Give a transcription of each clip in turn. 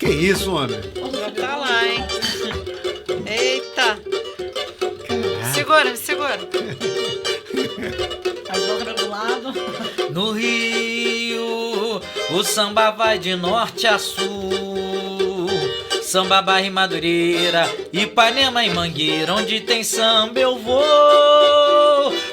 Que isso, homem? Tá lá, hein? Eita! Segura, me segura. As bocas do lado. No Rio, o samba vai de norte a sul. Samba, Barra e Madureira, Ipanema e Mangueira, onde tem samba eu vou.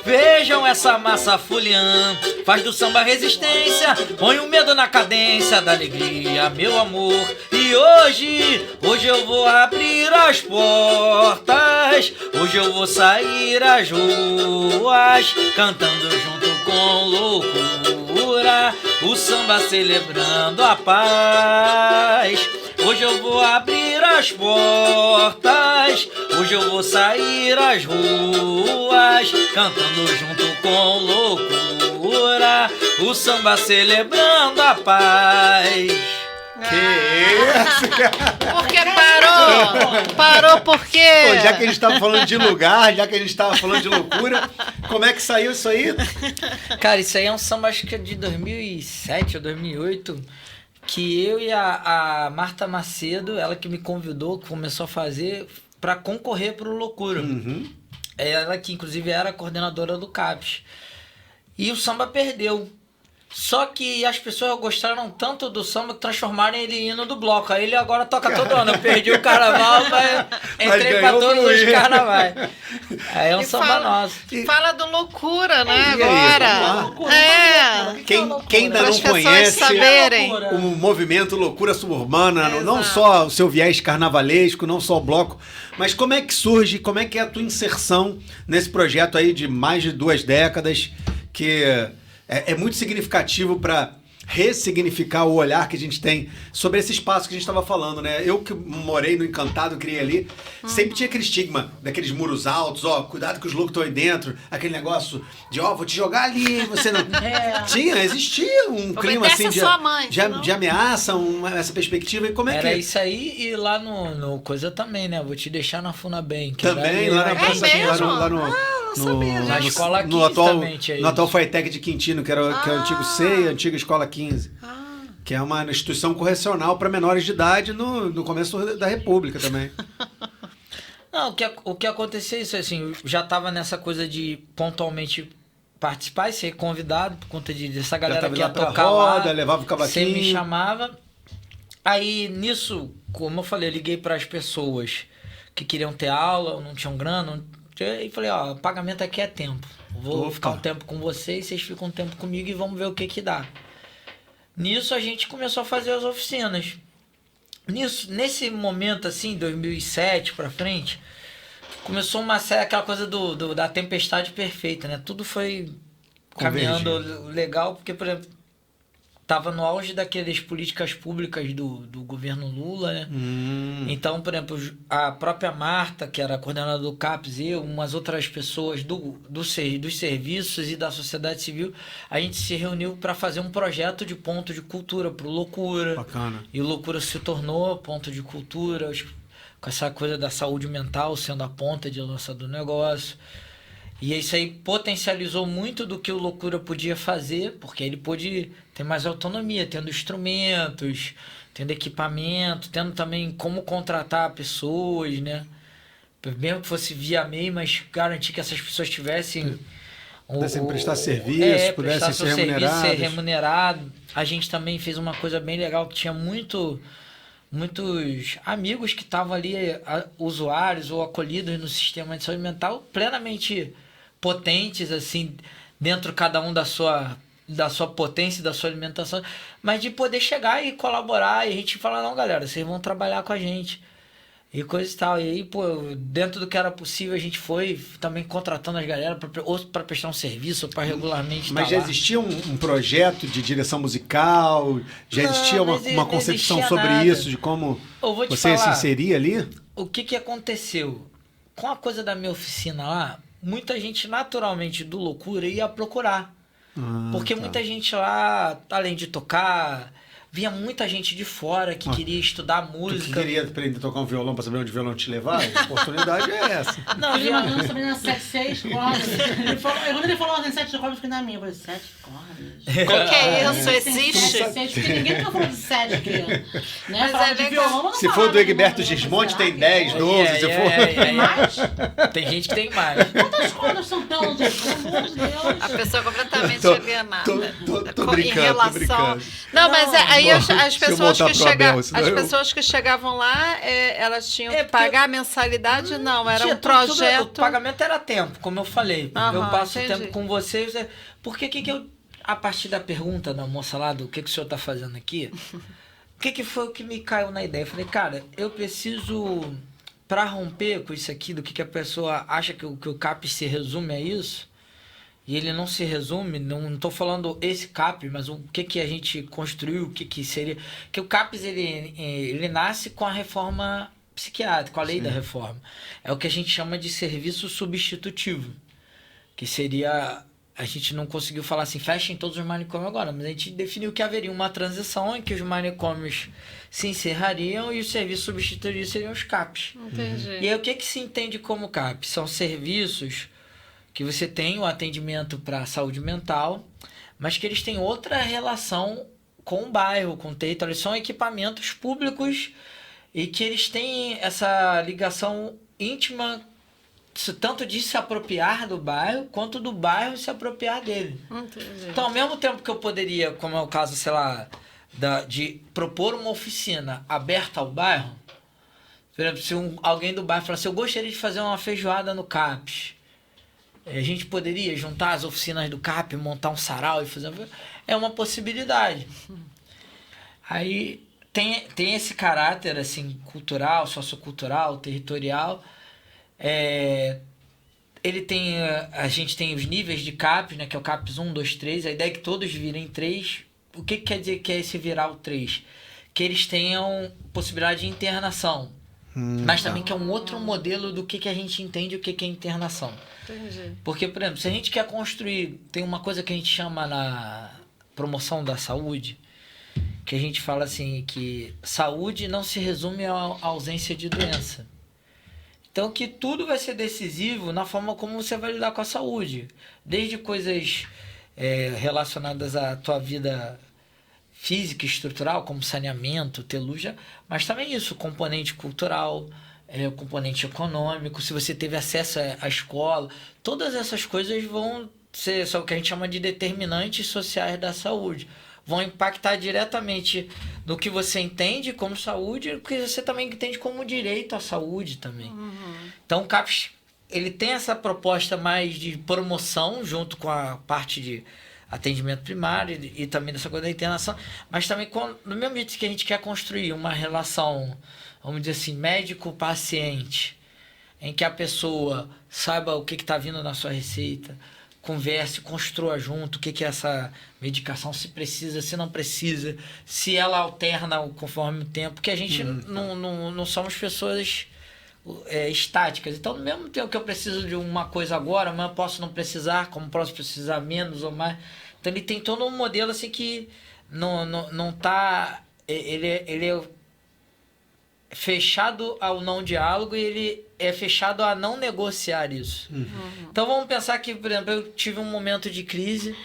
Vejam essa massa fuliã, faz do samba resistência, põe o medo na cadência da alegria, meu amor. E hoje eu vou abrir as portas, hoje eu vou sair às ruas, cantando junto com loucura, o samba celebrando a paz. Hoje eu vou abrir as portas, hoje eu vou sair às ruas, cantando junto com loucura, o samba celebrando a paz. Que isso? Por que parou? Parou por quê? Pô, já que a gente tava falando de lugar, já que a gente tava falando de loucura, como é que saiu isso aí? Cara, isso aí é um samba, acho que é de 2007 ou 2008, que eu e a Marta Macedo, ela que me convidou, começou a fazer pra concorrer pro Loucura. Uhum. Ela que inclusive era a coordenadora do CAPES. E o samba perdeu. Só que as pessoas gostaram tanto do samba que transformaram ele em hino do bloco. Aí ele agora toca todo ano. Eu perdi o carnaval, mas entrei pra ganhou todos pro os hino. carnavais. Aí é um E samba nosso. Fala do loucura, né, E aí, agora? vamos lá. É. Quem ainda Para não as pessoas conhece saberem. o movimento Loucura Suburbana, não Exato. só o seu viés carnavalesco, não só o bloco, mas como é que surge, como é que é a tua inserção nesse projeto aí de mais de 2 décadas, que é muito significativo para ressignificar o olhar que a gente tem sobre esse espaço que a gente estava falando, né? Eu que morei no Encantado, criei ali, sempre tinha aquele estigma daqueles muros altos, ó, cuidado que os loucos estão aí dentro, aquele negócio de, ó, vou te jogar ali, você não... Existia um clima Obedece assim a de, sua mãe, de, senão- de ameaça, essa perspectiva, e como é Era que... isso aí e lá no Coisa também, né? Vou te deixar na Funabem. que era Também, ali, lá na né? praça, mesmo? lá no não sabia, Na gente. escola 15 no atual, também tinha no atual isso. Faitec de Quintino, que era o antigo CEI, a antiga Escola 15. Que é uma instituição correcional para menores de idade no começo da República também. Não, o que aconteceu é isso, assim, eu já tava nessa coisa de pontualmente participar e ser convidado por conta dessa galera tava que ia lá pra tocar roda, lá. levava o cavaquinho. Você me chamava. Aí, nisso, como eu falei, eu liguei para as pessoas que queriam ter aula, não tinham grana, e falei, ó, o pagamento aqui é tempo. Vou Opa. ficar um tempo com vocês ficam um tempo comigo e vamos ver o que dá. Nisso a gente começou a fazer as oficinas. Nesse momento, assim, 2007 pra frente, começou uma série, aquela coisa da tempestade perfeita, né? Tudo foi caminhando legal, porque, por exemplo, tava no auge daquelas políticas públicas do governo Lula, né? Então, por exemplo, a própria Marta, que era a coordenadora do CAPES, eu, umas outras pessoas dos serviços e da sociedade civil, a gente se reuniu para fazer um projeto de ponto de cultura para o Loucura. Bacana. E o Loucura se tornou ponto de cultura, com essa coisa da saúde mental sendo a ponta de lança do negócio. E isso aí potencializou muito do que o Loucura podia fazer, porque ele pôde ter mais autonomia, tendo instrumentos, tendo equipamento, tendo também como contratar pessoas, né? Mesmo que fosse via MEI, mas garantir que essas pessoas tivessem... Pudessem prestar serviço, pudessem prestar ser seu serviço, remunerados. ser remunerado. A gente também fez uma coisa bem legal, que tinha muitos amigos que estavam ali, usuários ou acolhidos no sistema de saúde mental, plenamente potentes, assim, dentro cada um da sua potência, da sua alimentação, mas de poder chegar e colaborar, e a gente falar, não, galera, vocês vão trabalhar com a gente, e coisa e tal. E aí, pô, dentro do que era possível, a gente foi também contratando as galera ou para prestar um serviço, ou para regularmente Mas tá já lá. existia um projeto de direção musical? Já existia Não, uma não concepção existia sobre nada. isso, de como Eu vou te você se falar. inseria ali? O que aconteceu? Com a coisa da minha oficina lá, muita gente naturalmente do Loucura ia procurar. Porque tá. muita gente lá, além de tocar, vinha muita gente de fora que queria estudar Tu música. que queria aprender a tocar um violão pra saber onde o violão te levar? A oportunidade é essa. Não, Ele vinha... mandou sobre nas 7, 6 cordas. Quando ele falou nas 7 cordas, eu fiquei na minha. Eu falei, 7 cordas? O que é isso? Tem Existe? 7, porque ninguém nunca falou de 7 aqui. Né? Mas Falava é de legal. violão, não Se for falava do de Egberto violão, Gismonte, será tem que- 10, 12, se for... Tem mais? Tem gente que tem mais. Quantas cordas são tão, gente? Pelo amor de Deus. A pessoa é completamente Tô alienada. brincando, Em relação... tô brincando. Não, mas aí as Deixa eu pessoas voltar que pro Abel, chegavam, senão as eu- pessoas que chegavam lá, elas tinham que porque- pagar a mensalidade? Não, era Tinha um tudo- projeto. o pagamento era tempo, como eu falei. Aham, eu passo entendi. tempo com vocês. Porque que eu... A partir da pergunta da moça lá, do que o senhor tá fazendo aqui, o que foi o que me caiu na ideia? Eu falei, cara, eu preciso... Pra romper com isso aqui, do que a pessoa acha que o CAP se resume a isso, e ele não se resume, não estou falando esse CAP, mas o que a gente construiu, o que seria... Que o CAPES, ele nasce com a reforma psiquiátrica, com a lei da reforma. É o que a gente chama de serviço substitutivo, que seria... A gente não conseguiu falar assim, fechem todos os manicômios agora, mas a gente definiu que haveria uma transição em que os manicômios se encerrariam e os serviços substituídos seriam os CAPs. Entendi. E aí o que se entende como CAP? São serviços que você tem o atendimento para saúde mental, mas que eles têm outra relação com o bairro, com o território. Eles são equipamentos públicos e que eles têm essa ligação íntima, tanto de se apropriar do bairro, quanto do bairro se apropriar dele. Entendi. Então, ao mesmo tempo que eu poderia, como é o caso, sei lá, de propor uma oficina aberta ao bairro, por exemplo, se alguém do bairro falar assim, eu gostaria de fazer uma feijoada no CAPES, a gente poderia juntar as oficinas do CAP, montar um sarau e fazer... É uma possibilidade. Aí tem esse caráter assim, cultural, sociocultural, territorial. Ele tem... A gente tem os níveis de CAPES, né, que é o CAPES 1, 2, 3. A ideia é que todos virem 3. O que quer dizer que é esse virar o 3? Que eles tenham possibilidade de internação. Mas também que é um outro modelo do que a gente entende o que é internação. Entendi. Porque, por exemplo, se a gente quer construir... Tem uma coisa que a gente chama na promoção da saúde, que a gente fala assim, que saúde não se resume à ausência de doença. Então, que tudo vai ser decisivo na forma como você vai lidar com a saúde. Desde coisas relacionadas à tua vida física e estrutural, como saneamento, ter luz, mas também isso, componente cultural, componente econômico, se você teve acesso à escola, todas essas coisas vão ser só o que a gente chama de determinantes sociais da saúde. Vão impactar diretamente no que você entende como saúde e no que você também entende como direito à saúde também. Então o CAPES, ele tem essa proposta mais de promoção junto com a parte de atendimento primário e também dessa coisa da internação, mas também no mesmo jeito que a gente quer construir uma relação, vamos dizer assim, médico-paciente, em que a pessoa saiba o que está vindo na sua receita, converse, construa junto o que é essa medicação, se precisa, se não precisa, se ela alterna conforme o tempo, porque a gente não somos pessoas estáticas. Então, no mesmo tempo que eu preciso de uma coisa agora, amanhã eu posso não precisar, como posso precisar menos ou mais. Então, ele tem todo um modelo assim que não tá... Ele é fechado ao não diálogo e ele é fechado a não negociar isso. Então, vamos pensar que, por exemplo, eu tive um momento de crise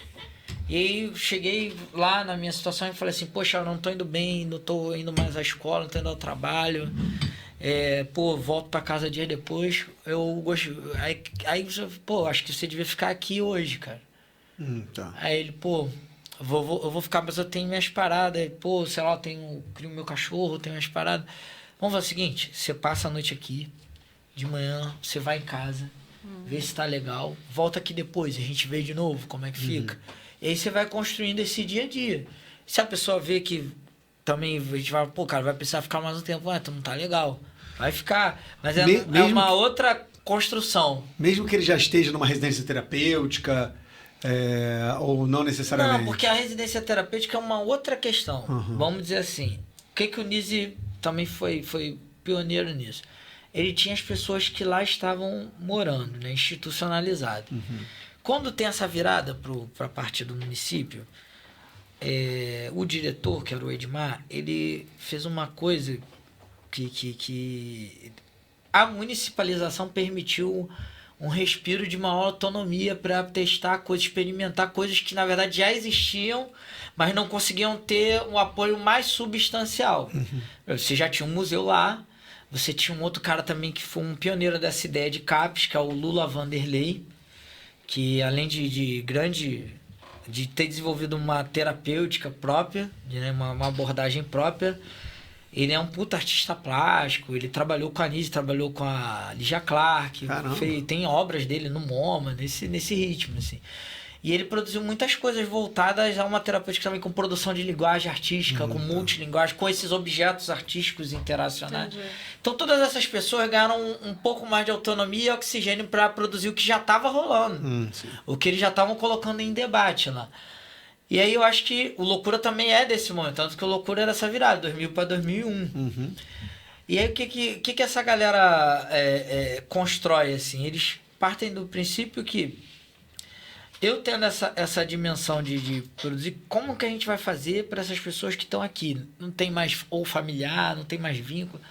e aí eu cheguei lá na minha situação e falei assim, poxa, eu não tô indo bem, não tô indo mais à escola, não tô indo ao trabalho... volto pra casa dias depois, eu gosto. Aí acho que você devia ficar aqui hoje, cara. Tá. Aí ele, eu vou ficar, mas eu tenho minhas paradas. Aí, sei lá, crio meu cachorro, tenho minhas paradas. Vamos fazer o seguinte: você passa a noite aqui, de manhã, você vai em casa, vê se tá legal, volta aqui depois, a gente vê de novo como é que fica. E aí você vai construindo esse dia a dia. Se a pessoa vê que também a gente vai, cara, vai precisar ficar mais um tempo, tu não tá legal. Vai ficar. Mas é uma outra construção. Mesmo que ele já esteja numa residência terapêutica, ou não necessariamente? Não, porque a residência terapêutica é uma outra questão. Vamos dizer assim. O que o Nise também foi pioneiro nisso? Ele tinha as pessoas que lá estavam morando, né, institucionalizado. Quando tem essa virada para a parte do município, o diretor, que era o Edmar, ele fez uma coisa que a municipalização permitiu um respiro de maior autonomia para testar coisas, experimentar coisas que na verdade já existiam, mas não conseguiam ter um apoio mais substancial. Você já tinha um museu lá, você tinha um outro cara também que foi um pioneiro dessa ideia de CAPES, que é o Lula Vanderlei, que além de ter desenvolvido uma terapêutica própria, né, uma abordagem própria, ele é um puta artista plástico, ele trabalhou com a Anísio, trabalhou com a Lígia Clark, tem obras dele no MoMA, nesse ritmo, assim. E ele produziu muitas coisas voltadas a uma terapêutica também com produção de linguagem artística, com multilinguagem, com esses objetos artísticos interacionais. Entendi. Então todas essas pessoas ganharam um pouco mais de autonomia e oxigênio para produzir o que já estava rolando, o que eles já estavam colocando em debate lá. E aí eu acho que o Loucura também é desse momento, tanto que o Loucura era essa virada, 2000 para 2001. E aí o que essa galera constrói, assim? Eles partem do princípio que eu tendo essa dimensão de produzir, como que a gente vai fazer para essas pessoas que estão aqui? Não tem mais ou familiar, não tem mais vínculo.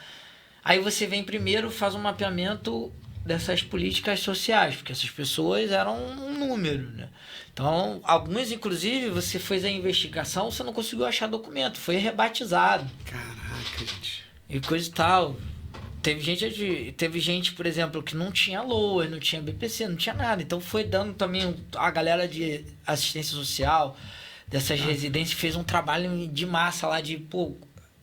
Aí você vem primeiro, faz um mapeamento dessas políticas sociais, porque essas pessoas eram um número, né? Então, alguns, inclusive, você fez a investigação, você não conseguiu achar documento, foi rebatizado. Caraca, gente. E coisa e tal. Teve gente, por exemplo, que não tinha LOA, não tinha BPC, não tinha nada. Então foi dando também a galera de assistência social, dessas residências, fez um trabalho de massa lá de,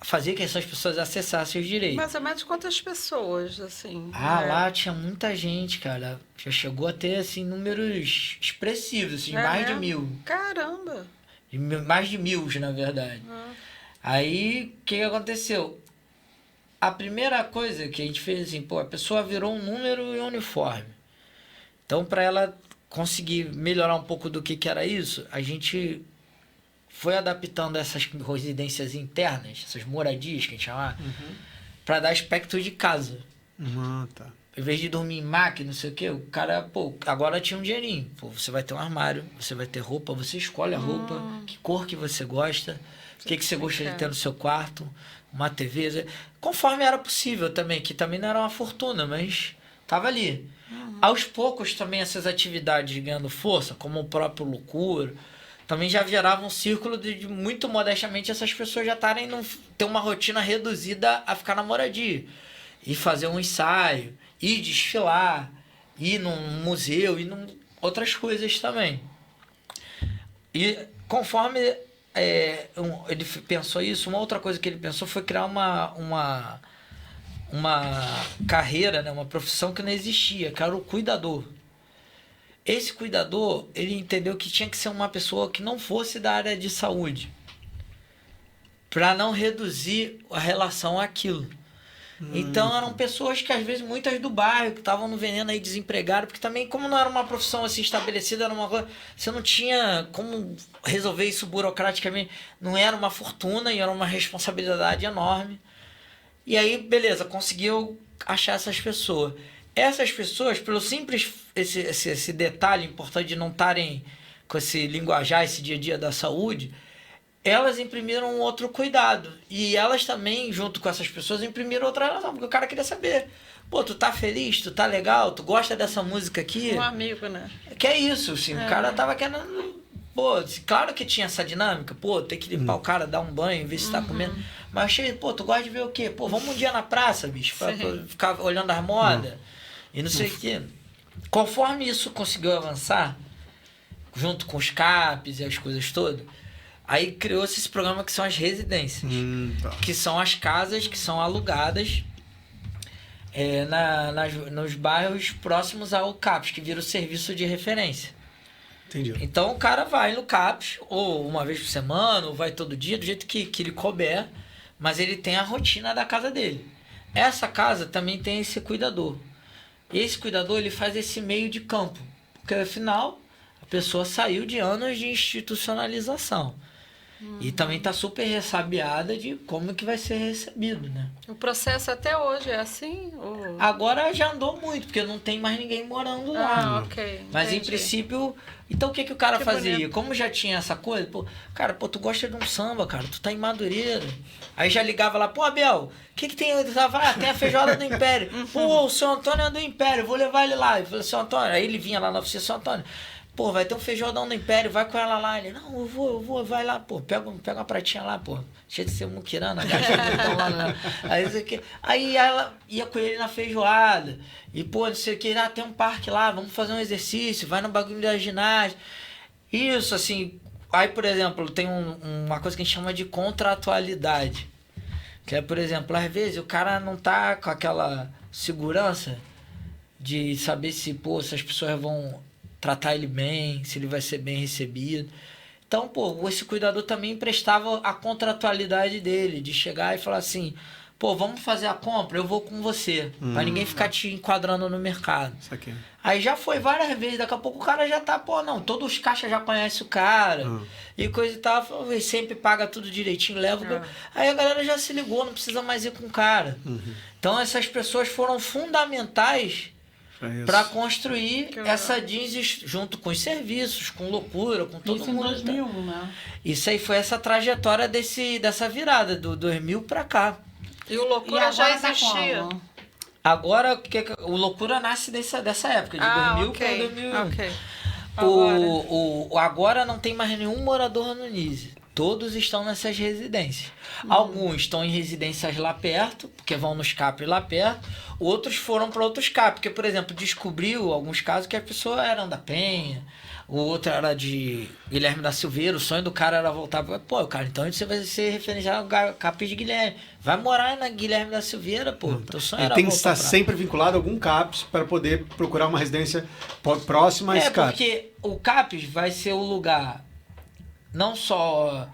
fazer que essas pessoas acessassem os direitos. Mais ou menos quantas pessoas, assim? Lá tinha muita gente, cara. Já chegou a ter, assim, números expressivos, assim, mais de 1.000. Caramba! Mais de 1.000, na verdade. Aí, o que aconteceu? A primeira coisa que a gente fez, assim, a pessoa virou um número e um uniforme. Então, para ela conseguir melhorar um pouco do que era isso, a gente foi adaptando essas residências internas, essas moradias que a gente chama, para dar aspecto de casa. Tá. Em vez de dormir em máquina, não sei o quê, o cara, agora tinha um dinheirinho. Você vai ter um armário, você vai ter roupa, você escolhe a roupa, que cor que você gosta, o que você gosta de ter no seu quarto, uma TV, conforme era possível também, que também não era uma fortuna, mas estava ali. Aos poucos também essas atividades ganhando força, como o próprio Loucura, também já viravam um círculo de muito modestamente essas pessoas já ter uma rotina reduzida a ficar na moradia. E fazer um ensaio, e desfilar, ir num museu, e outras coisas também. E conforme ele pensou isso, uma outra coisa que ele pensou foi criar uma carreira, né, uma profissão que não existia, que era o cuidador. Esse cuidador, ele entendeu que tinha que ser uma pessoa que não fosse da área de saúde, para não reduzir a relação àquilo. Então eram pessoas que às vezes muitas do bairro que estavam no veneno aí desempregadas, porque também como não era uma profissão assim estabelecida, era uma coisa, você não tinha como resolver isso burocraticamente, não era uma fortuna e era uma responsabilidade enorme. E aí, beleza, conseguiu achar essas pessoas. Essas pessoas, pelo simples esse detalhe importante de não estarem com esse linguajar, esse dia a dia da saúde, elas imprimiram um outro cuidado. E elas também, junto com essas pessoas, imprimiram outra relação. Porque o cara queria saber, tu tá feliz? Tu tá legal? Tu gosta dessa música aqui? Um amigo, né? Que é isso, assim. O cara tava querendo... claro que tinha essa dinâmica. Tem que limpar o cara, dar um banho, ver se tá comendo. Mas achei, tu gosta de ver o quê? Vamos um dia na praça, bicho, pra ficar olhando as modas. E não sei o quê. Conforme isso conseguiu avançar, junto com os CAPs e as coisas todas, aí criou-se esse programa que são as residências, que são as casas que são alugadas nos bairros próximos ao CAPS, que vira o serviço de referência. Entendi. Então o cara vai no CAPS, ou uma vez por semana, ou vai todo dia, do jeito que ele couber, mas ele tem a rotina da casa dele. Essa casa também tem esse cuidador. Esse cuidador, ele faz esse meio de campo, porque afinal a pessoa saiu de anos de institucionalização. E também tá super ressabiada de como que vai ser recebido, né? O processo até hoje é assim? Ou... Agora já andou muito, porque não tem mais ninguém morando lá. Ok. Mas em entendi. princípio, então o que o cara Que fazia? bonito. Como já tinha essa coisa, pô, cara, tu gosta de um samba, cara, tu tá em Madureira. Aí já ligava lá, pô, Abel, o que tem? Eu tava, tem a feijoada do Império. Pô, o seu Antônio é do Império, vou levar ele lá. Eu falei, seu Antônio, aí ele vinha lá na oficina, seu Antônio, pô, vai ter um feijadão do Império, vai com ela lá. Ele, não, eu vou, vai lá, pô, pega uma pratinha lá, pô, cheio de ser muquirana, agacha então lá, né? Aí, isso aqui. Aí ela ia com ele na feijoada, e pô, não sei o que, tem um parque lá, vamos fazer um exercício, vai no bagulho da ginástica. Isso, assim, aí, por exemplo, tem uma coisa que a gente chama de contratualidade, que é, por exemplo, às vezes o cara não tá com aquela segurança de saber se, pô, se as pessoas vão tratar ele bem, se ele vai ser bem recebido. Então, pô, esse cuidador também emprestava a contratualidade dele, de chegar e falar assim, pô, vamos fazer a compra, eu vou com você, pra ninguém ficar te enquadrando no mercado. Isso aqui. Aí já foi várias vezes, daqui a pouco o cara já tá, pô, não, todos os caixas já conhecem o cara, e coisa e tal, ele sempre paga tudo direitinho, leva. Aí a galera já se ligou, não precisa mais ir com o cara. Então essas pessoas foram fundamentais para construir essa jeans junto com os serviços, com loucura, com todo Isso mundo. em 2000, né? Isso aí foi essa trajetória dessa virada, do 2000 para cá. E o E Loucura já agora tá existia? como? Agora, o Loucura nasce dessa época, de 2000 para 2001. Ok. Agora não tem mais nenhum morador no Nise. Todos estão nessas residências. Alguns estão em residências lá perto, porque vão nos CAPs lá perto. Outros foram para outros CAPs, porque, por exemplo, descobriu alguns casos que a pessoa era da Penha, o outro era de Guilherme da Silveira, o sonho do cara era voltar para... Pô, cara, então você vai ser referenciado no CAP de Guilherme. Vai morar na Guilherme da Silveira, pô. Teu sonho Ele era tem que voltar estar pra... sempre vinculado a algum CAPS para poder procurar uma residência próxima a esse CAPS. Porque o CAPS vai ser o lugar não só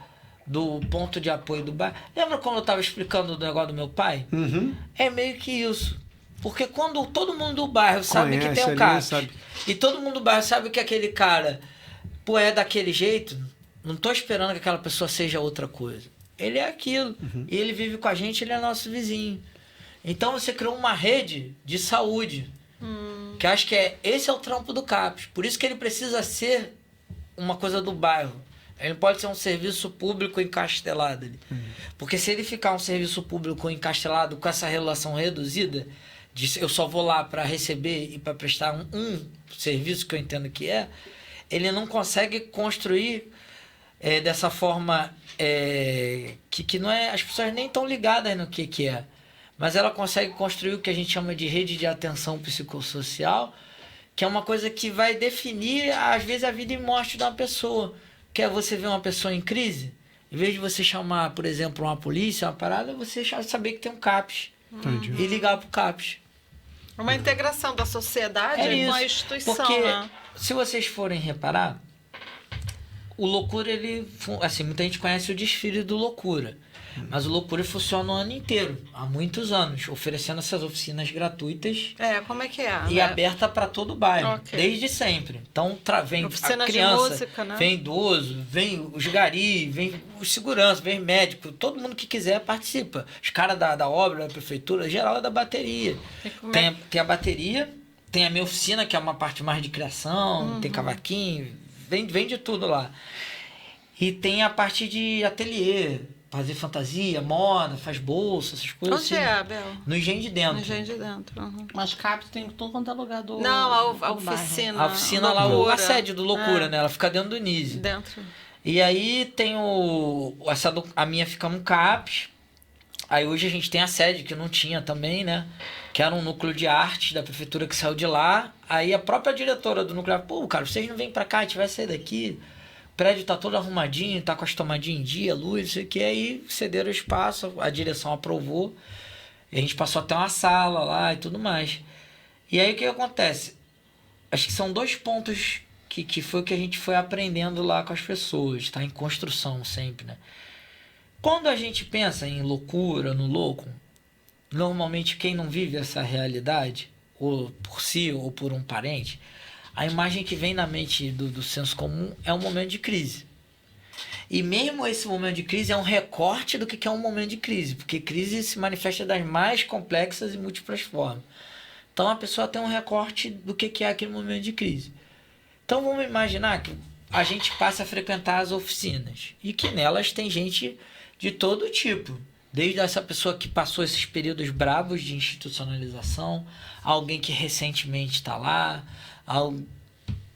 do ponto de apoio do bairro. Lembra quando eu estava explicando do negócio do meu pai? É meio que isso. Porque quando todo mundo do bairro sabe que tem um CAPS, e todo mundo do bairro sabe que aquele cara, pô, é daquele jeito, não tô esperando que aquela pessoa seja outra coisa. Ele é aquilo. E ele vive com a gente, ele é nosso vizinho. Então você criou uma rede de saúde. Que acho que esse é o trampo do CAPS. Por isso que ele precisa ser uma coisa do bairro. Ele pode ser um serviço público encastelado ali. Porque se ele ficar um serviço público encastelado com essa relação reduzida, de eu só vou lá para receber e para prestar um serviço que eu entendo que ele não consegue construir dessa forma que não é... As pessoas nem estão ligadas no que é. Mas ela consegue construir o que a gente chama de rede de atenção psicossocial, que é uma coisa que vai definir, às vezes, a vida e morte de uma pessoa. Que é você ver uma pessoa em crise, em vez de você chamar, por exemplo, uma polícia, uma parada, você saber que tem um CAPS. E ligar pro CAPS. Uma integração da sociedade com a instituição, porque, né? se vocês forem reparar, o Loucura, assim, muita gente conhece o desfile do Loucura. Mas o Loucura funciona o ano inteiro, há muitos anos, oferecendo essas oficinas gratuitas Como é que é? e aberta para todo o bairro, Ok. desde sempre. Então vem Oficina a de criança, música, né? vem idoso, vem os gari, vem os segurança, vem médico, todo mundo que quiser participa. Os caras da obra, da prefeitura, geral é da bateria. E como Tem a bateria, tem a minha oficina, que é uma parte mais de criação, tem cavaquinho, vem de tudo lá. E tem a parte de ateliê, fazer fantasia, moda, faz bolsa, essas coisas Onde assim. é, Abel? No Engenho de Dentro. No Engenho de Dentro. Mas CAPS tem todo quanto é lugar do. Não, a do bairro. oficina. A oficina lá, Loucura. a sede do Loucura, né? Ela fica dentro do Nise. Dentro. E aí tem a minha fica no CAPS. Aí hoje a gente tem a sede, que não tinha também, né? Que era um núcleo de arte da prefeitura que saiu de lá. Aí a própria diretora do núcleo, pô, cara, vocês não vêm pra cá, a gente vai sair daqui. O prédio tá todo arrumadinho, tá com as tomadinhas em dia, luz, não sei o que. Aí cederam o espaço, a direção aprovou. E a gente passou até uma sala lá e tudo mais. E aí o que acontece? Acho que são 2 pontos que foi o que a gente foi aprendendo lá com as pessoas, tá? Em construção sempre, né? Quando a gente pensa em loucura, no louco, normalmente quem não vive essa realidade, ou por si ou por um parente, a imagem que vem na mente do senso comum é um momento de crise. E mesmo esse momento de crise é um recorte do que é um momento de crise, porque crise se manifesta das mais complexas e múltiplas formas. Então a pessoa tem um recorte do que é aquele momento de crise. Então vamos imaginar que a gente passa a frequentar as oficinas e que nelas tem gente de todo tipo. Desde essa pessoa que passou esses períodos bravos de institucionalização, alguém que recentemente está lá,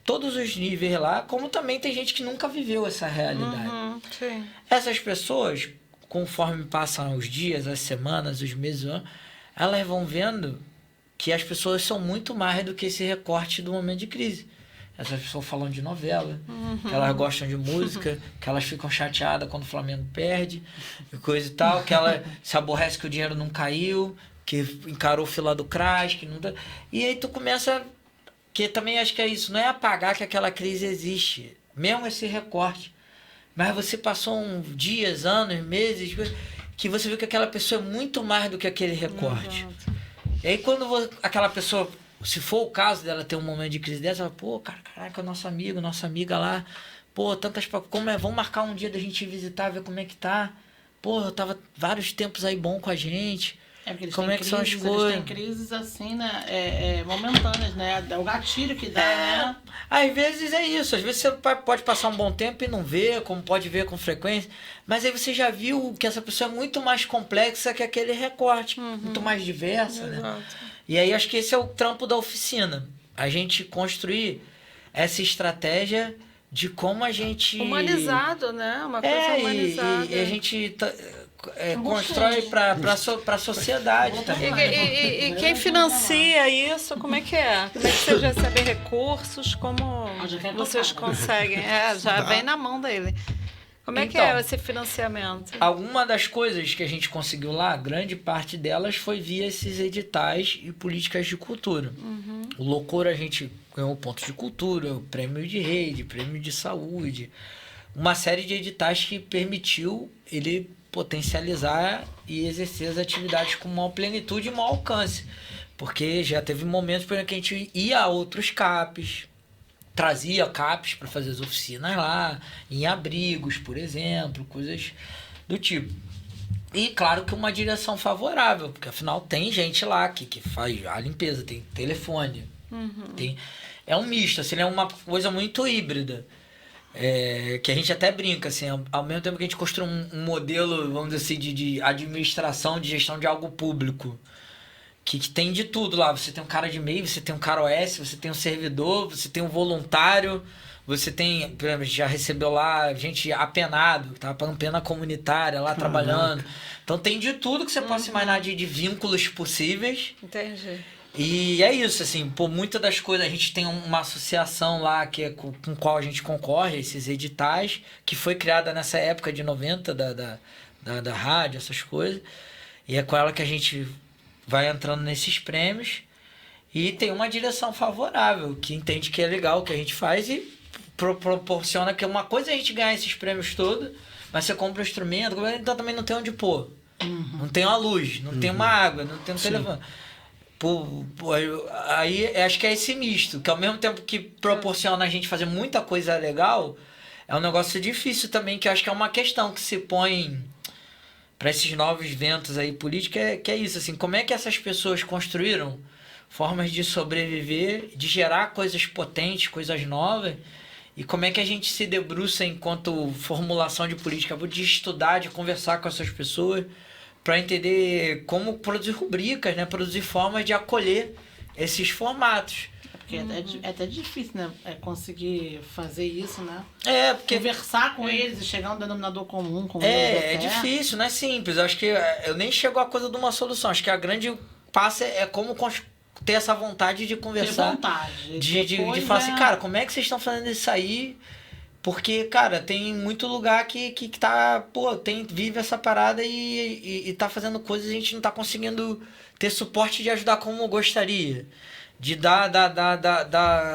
todos os níveis lá, como também tem gente que nunca viveu essa realidade. Sim. Essas pessoas, conforme passam os dias, as semanas, os meses, elas vão vendo que as pessoas são muito mais do que esse recorte do momento de crise. Essas pessoas falam de novela, que elas gostam de música, que elas ficam chateadas quando o Flamengo perde, e coisa e tal, que ela se aborrece que o dinheiro não caiu, que encarou fila do crash, que não dá. E aí tu começa, que também acho que é isso, não é apagar que aquela crise existe, mesmo esse recorte. Mas você passou dias, anos, meses, que você viu que aquela pessoa é muito mais do que aquele recorte. E aí quando aquela pessoa, se for o caso dela ter um momento de crise dessa, ela, pô, caraca, nosso amigo, nossa amiga lá, pô, vamos marcar um dia da gente ir visitar, ver como é que tá. Pô, eu tava vários tempos aí bom com a gente. Porque eles Como têm é que são as crises, coisas? Eles têm crises assim, né? Momentâneas, né? É o gatilho que dá, né? Às vezes é isso. Às vezes você pode passar um bom tempo e não ver, como pode ver com frequência. Mas aí você já viu que essa pessoa é muito mais complexa que aquele recorte. Muito mais diversa, né? E aí acho que esse é o trampo da oficina. A gente construir essa estratégia de como a gente... Humanizado, né? Uma coisa humanizada. E a gente... constrói para a sociedade também. E quem financia isso, como é que é? Como é que vocês recebem recursos? Como vocês conseguem? Já vem na mão dele. Como é que é esse financiamento? Alguma das coisas que a gente conseguiu lá, grande parte delas foi via esses editais e políticas de cultura. O Loucura a gente ganhou o ponto de cultura, o prêmio de rede, prêmio de saúde, uma série de editais que permitiu ele potencializar e exercer as atividades com maior plenitude e maior alcance. Porque já teve momentos, por exemplo, que a gente ia a outros CAPs, trazia CAPs para fazer as oficinas lá, em abrigos, por exemplo, coisas do tipo. E claro que uma direção favorável, porque afinal tem gente lá que faz a limpeza, tem telefone, é um misto, assim, é uma coisa muito híbrida. Que a gente até brinca, assim, ao mesmo tempo que a gente construi um modelo, vamos dizer assim, de administração, de gestão de algo público, que tem de tudo lá. Você tem um cara de e-mail, você tem um cara OS, você tem um servidor, você tem um voluntário, você tem, por exemplo, a gente já recebeu lá gente apenado, que tava pagando pena comunitária lá trabalhando. Então tem de tudo que você possa imaginar de vínculos possíveis. Entendi. E é isso, assim, por muitas das coisas, a gente tem uma associação lá que é com qual a gente concorre, esses editais, que foi criada nessa época de 90 da rádio, essas coisas, e é com ela que a gente vai entrando nesses prêmios, e tem uma direção favorável, que entende que é legal o que a gente faz e proporciona que uma coisa é a gente ganhar esses prêmios todos, mas você compra o instrumento, então também não tem onde pôr, não tem uma luz, não tem uma água, não tem um telefone. Aí acho que é esse misto, que ao mesmo tempo que proporciona a gente fazer muita coisa legal, é um negócio difícil também, que eu acho que é uma questão que se põe para esses novos ventos aí políticos, que é isso, assim, como é que essas pessoas construíram formas de sobreviver, de gerar coisas potentes, coisas novas, e como é que a gente se debruça enquanto formulação de política, de estudar, de conversar com essas pessoas, para entender como produzir rubricas, né? Produzir formas de acolher esses formatos. Porque é até difícil, né? Conseguir fazer isso, né? Porque... Conversar com eles e chegar a um denominador comum. É difícil, não é simples. Eu acho que eu nem chego a coisa de uma solução. Acho que a grande passo é como ter essa vontade de conversar. Ter vontade. De falar assim, cara, como é que vocês estão fazendo isso aí? Porque, cara, tem muito lugar que tá, vive essa parada e tá fazendo coisas e a gente não tá conseguindo ter suporte de ajudar como gostaria. De dar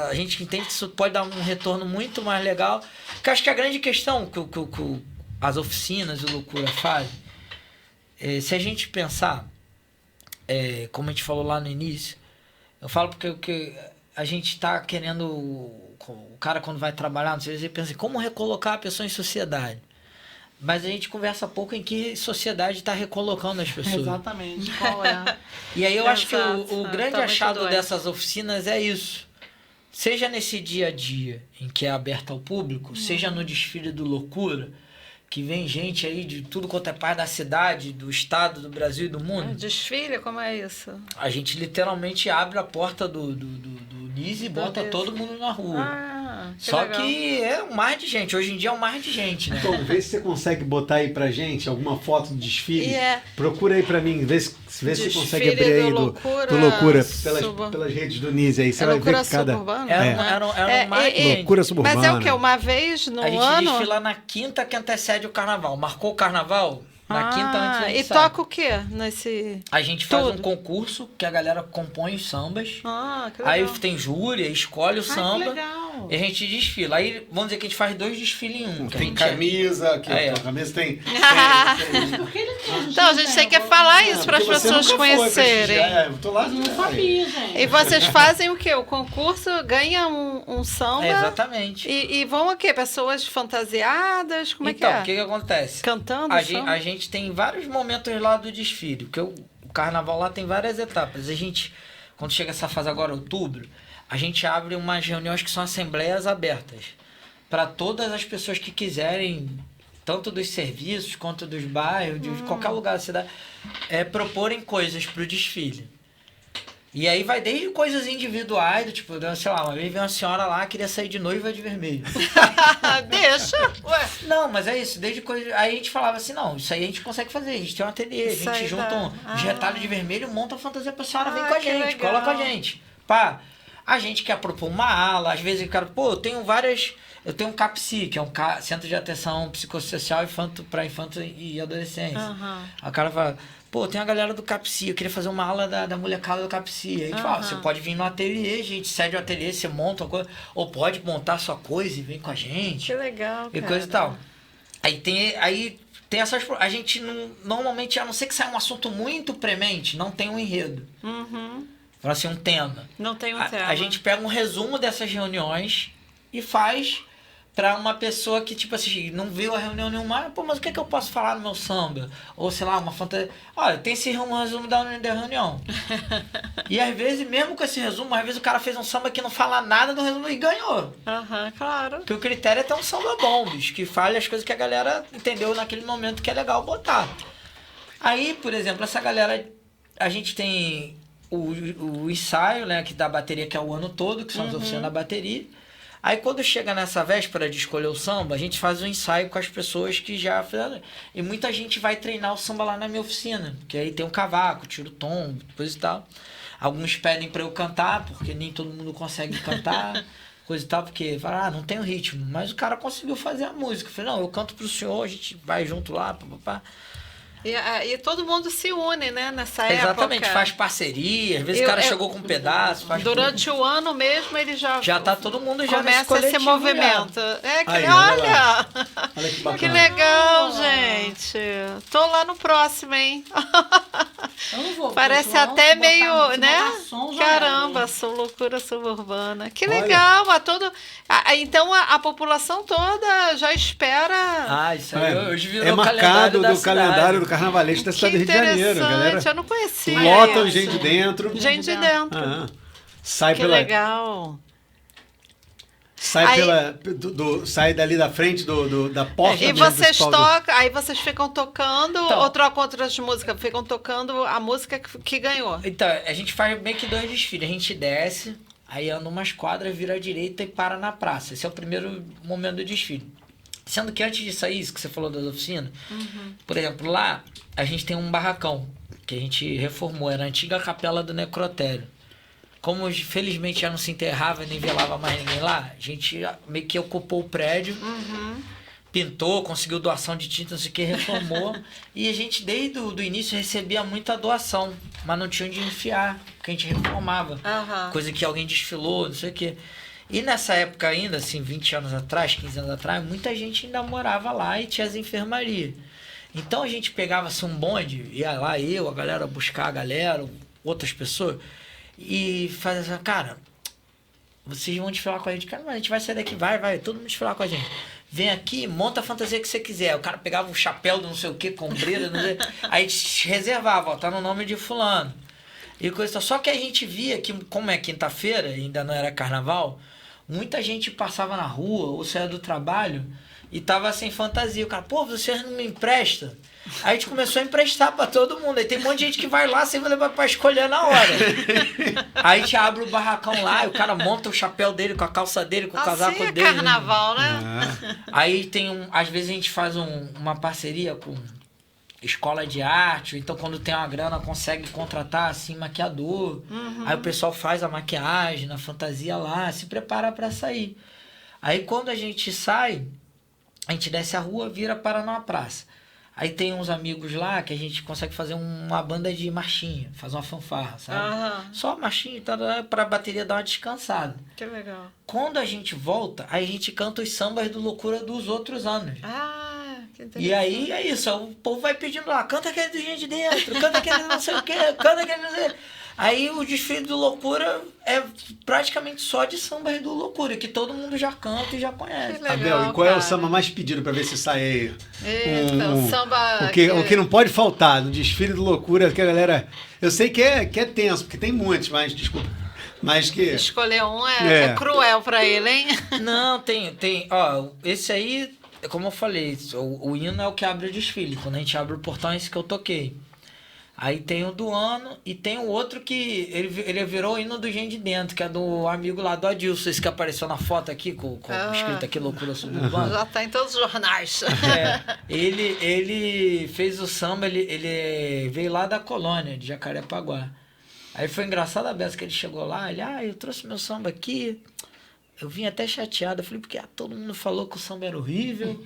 a gente entende que isso pode dar um retorno muito mais legal. Porque acho que a grande questão que as oficinas e o Loucura fazem, se a gente pensar, como a gente falou lá no início, eu falo porque a gente tá querendo... O cara, quando vai trabalhar, não sei, ele pensa assim, como recolocar a pessoa em sociedade? Mas a gente conversa pouco em que sociedade está recolocando as pessoas. Exatamente. Qual é? E aí eu acho que o grande Tá achado muito dessas oficinas é isso. Seja nesse dia a dia em que é aberto ao público, seja no desfile do Loucura, que vem gente aí de tudo quanto é parte da cidade, do estado, do Brasil e do mundo. Desfile, como é isso? A gente literalmente abre a porta do Nise e bota todo mundo na rua. Só legal. que é um mar de gente. Hoje em dia é um mar de gente, né? Então, vê se você consegue botar aí pra gente alguma foto do desfile. É. Procura aí pra mim, vê se você consegue Desfile abrir aí do do Loucura Suba- pelas redes do Nise aí. Você É vai Loucura ver que cada... Suburbana? Era um mar de gente. Loucura suburbana. Mas é o quê? Uma vez no A gente ano? desfila na quinta que antecede o carnaval. Marcou o carnaval? Na quinta antes do E ensaio. toca o quê nesse... A gente faz tudo? um concurso que a galera compõe os sambas. Que legal. Aí tem júri, escolhe o Que samba. legal. E a gente desfila. Aí vamos dizer que a gente faz 2 desfiles em um. que a Tem gente camisa, aqui, É. ó, camisa tem... Por que ele tem? Então, a gente tem que falar isso para as Porque você pessoas nunca foi conhecerem. prestigiar. Eu tô lá. Eu não sabia, gente. E vocês fazem o quê? O concurso ganha um samba exatamente. e vão o quê? Pessoas fantasiadas? Como então, é que é? o que acontece? Cantando samba? A gente tem vários momentos lá do desfile, porque o carnaval lá tem várias etapas. A gente, quando chega essa fase agora, outubro, a gente abre umas reuniões que são assembleias abertas para todas as pessoas que quiserem, tanto dos serviços quanto dos bairros, de qualquer lugar da cidade, proporem coisas para o desfile. E aí vai desde coisas individuais, do tipo, sei lá, uma vez veio uma senhora lá, queria sair de noiva de vermelho. Deixa. Ué. Não, mas é isso, desde coisa. Aí a gente falava assim, não, isso aí a gente consegue fazer, a gente tem um ateliê, Isso a gente aí junta dá. uns retalhos de vermelho, monta a fantasia pra senhora, vem Ah, com a que gente, legal. cola com a gente. Pá, a gente quer propor uma ala, às vezes o cara, pô, eu tenho um CAPSI, que é um Centro de Atenção Psicossocial para Infanto e Adolescência. Aham. Aí o cara fala, pô, tem a galera do CAPSI, eu queria fazer uma aula da molecada do CAPSI. Aí a gente fala, você pode vir no ateliê, a gente cede o ateliê, você monta uma coisa, ou pode montar sua coisa e vem com a gente. Que legal, E cara. coisa e tal. Aí tem essas... A gente normalmente, a não ser que saia um assunto muito premente, não tem um enredo. Fala assim, um tema. Não tem um tema. A gente pega um resumo dessas reuniões e faz pra uma pessoa que, tipo assim, não viu a reunião nenhuma. Pô, mas o que é que eu posso falar no meu samba? Ou, sei lá, uma fantasia... Olha, tem esse resumo da reunião. E às vezes, mesmo com esse resumo, às vezes o cara fez um samba que não fala nada do resumo e ganhou. Claro. Porque o critério é ter um samba bom, bicho, que fale as coisas que a galera entendeu naquele momento que é legal botar. Aí, por exemplo, essa galera, a gente tem o ensaio, né, que da bateria, que é o ano todo, que são as oficinas da bateria. Aí quando chega nessa véspera de escolher o samba, a gente faz um ensaio com as pessoas que já fizeram. E muita gente vai treinar o samba lá na minha oficina, porque aí tem um cavaco, tira o tom, coisa e tal. Alguns pedem pra eu cantar, porque nem todo mundo consegue cantar, coisa e tal, porque fala, não tem o ritmo. Mas o cara conseguiu fazer a música. Eu falei, não, eu canto pro senhor, a gente vai junto lá, papapá. E todo mundo se une, né, nessa época. Exatamente, faz parceria, às vezes o cara chegou com um pedaço, faz Durante tudo. o ano mesmo ele já tá todo mundo já nesse começa esse coletivo movimento. já. Olha Olha que bacana. que legal, gente. Tô lá no próximo, hein? Eu não vou. Parece porque até se meio, botar- se né? botar som, já Caramba, era. sou loucura suburbana. Que Olha. legal, então a população toda já espera. Ah, isso aí hoje virou É o marcado calendário da do calendário cidade. do carnavalesco da Que cidade do Rio de Janeiro, interessante, galera. eu não conhecia. Lotam isso. gente dentro. Gente de dentro. Ah, sai Que pela. legal. Sai Aí- pela. Sai dali da frente da porta E do vocês principal tocam, aí vocês ficam tocando Então. ou trocam outras músicas? Ficam tocando a música que ganhou. Então, a gente faz meio que 2 desfiles. A gente desce, aí anda umas quadras, vira à direita e para na praça. Esse é o primeiro momento do desfile. Sendo que antes disso aí, isso que você falou das oficinas, por exemplo, lá a gente tem um barracão que a gente reformou. Era a antiga capela do necrotério. Como felizmente já não se enterrava nem velava mais ninguém lá, a gente meio que ocupou o prédio, pintou, conseguiu doação de tinta, não sei o que, reformou. E a gente, desde o início, recebia muita doação, mas não tinha onde enfiar, porque a gente reformava. Coisa que alguém desfilou, não sei o que. E nessa época ainda, assim, 20 anos atrás, 15 anos atrás, muita gente ainda morava lá e tinha as enfermarias. Então a gente pegava assim, um bonde, ia lá a galera buscar a galera, outras pessoas, e fazia assim, cara, vocês vão desfilar com a gente. Cara, a gente vai sair daqui, vai, todo mundo desfilar com a gente. Vem aqui, monta a fantasia que você quiser. O cara pegava um chapéu de não sei o que, comprido, não sei. Aí a gente reservava, ó, tá no nome de fulano. E coisa. Só que a gente via que, como é quinta-feira, ainda não era carnaval, muita gente passava na rua ou saía do trabalho e tava sem fantasia. O cara, pô, vocês não me emprestam? Aí a gente começou a emprestar pra todo mundo. Aí tem um monte de gente que vai lá sem levar pra escolher na hora. Aí a gente abre o barracão lá, e o cara monta o chapéu dele, com a calça dele, com o casaco é dele. carnaval, né? Aí tem às vezes a gente faz uma parceria com escola de arte, então quando tem uma grana consegue contratar assim maquiador. Aí o pessoal faz a maquiagem na fantasia lá, se prepara pra sair. Aí quando a gente sai, a gente desce a rua, vira para numa praça. Aí tem uns amigos lá que a gente consegue fazer uma banda de marchinha, fazer uma fanfarra, sabe? Só marchinha, tá, pra bateria dar uma descansada. Que legal. Quando a gente volta, aí a gente canta os sambas do Loucura dos outros anos. Que interessante. E aí é isso, o povo vai pedindo lá, canta aquele do Gente Dentro, canta aquele não sei o quê, canta aquele não sei o quê. Aí o desfile do Loucura é praticamente só de sambas do Loucura, que todo mundo já canta e já conhece. Que legal, Abel, e qual é o cara. samba mais pedido pra ver se sai aí? Eita, o samba... O que não pode faltar no desfile do Loucura, que a galera... Eu sei que é tenso, porque tem muitos, mas desculpa. Mas que... Escolher um é cruel pra ele, hein? Não, tem. Ó, esse aí, como eu falei, o hino é o que abre o desfile. Quando a gente abre o portão, é esse que eu toquei. Aí tem o do ano e tem o outro que ele virou o hino do Gente de Dentro, que é do amigo lá do Adilson, esse que apareceu na foto aqui, com escrito aqui Loucura Suburbana. Já tá em todos os jornais. Ele fez o samba, ele veio lá da colônia, de Jacarepaguá. Aí foi engraçado a beça que ele chegou lá, eu trouxe meu samba aqui. Eu vim até chateado, eu falei, porque todo mundo falou que o samba era horrível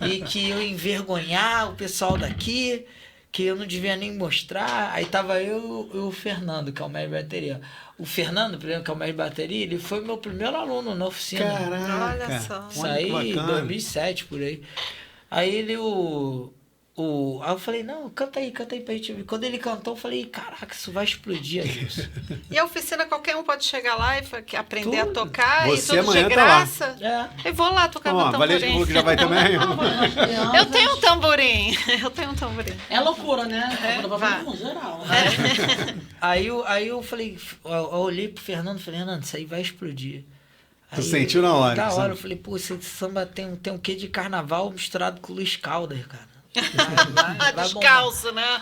e que eu ia envergonhar o pessoal daqui, que eu não devia nem mostrar. Aí tava eu e o Fernando, que é o mestre de bateria. O Fernando, por exemplo, que é o mestre de bateria, ele foi meu primeiro aluno na oficina. Caraca! Olha só. Isso aí em 2007, por aí. Aí ele, aí eu falei, não, canta aí pra gente ver. Quando ele cantou, eu falei, caraca, isso vai explodir, Adilson. E a oficina, qualquer um pode chegar lá e aprender Tudo. a tocar, Você e tudo de amanhã tá lá. graça. Eu vou lá tocar meu Ó, Valesca tamborim. falou que já vai também. Eu tenho um tamborim. É loucura, né? É loucura vai. no geral. Aí eu falei, eu olhei pro Fernando e falei, Fernando, isso aí vai explodir. Tu sentiu na hora? Na hora, eu falei, pô, esse samba tem um quê de carnaval misturado com Luiz Caldas, cara. Vai Descalço, né?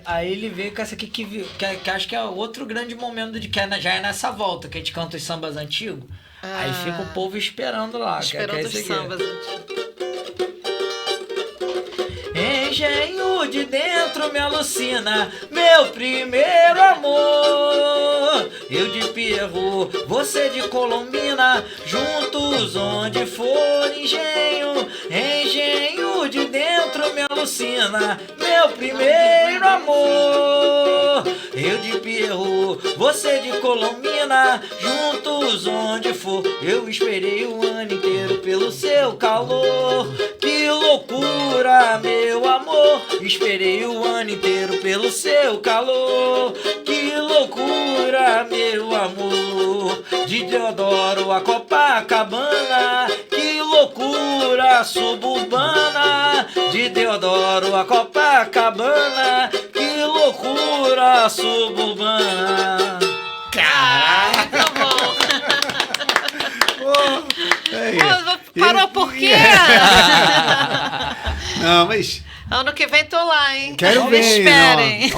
Aí ele veio com essa aqui que acho que é outro grande momento já é nessa volta, que a gente canta os sambas antigos. Aí fica o povo esperando lá. Esperando os sambas antigos. Engenho de dentro me alucina, meu primeiro amor. Eu de Pierrot, você de Colombina, juntos onde for engenho. Engenho de dentro me alucina, meu primeiro amor. Eu de Pierrot, você de Colombina, juntos onde for. Eu esperei o ano inteiro pelo seu calor. Que loucura, meu amor. Esperei o ano inteiro pelo seu calor. Que loucura, meu amor. De Deodoro a Copacabana. Que loucura suburbana. De Deodoro a Copacabana. Que loucura suburbana. Caraca, Parou por quê? Não, mas... Ano que vem tô lá, hein? Quero Me ver. esperem.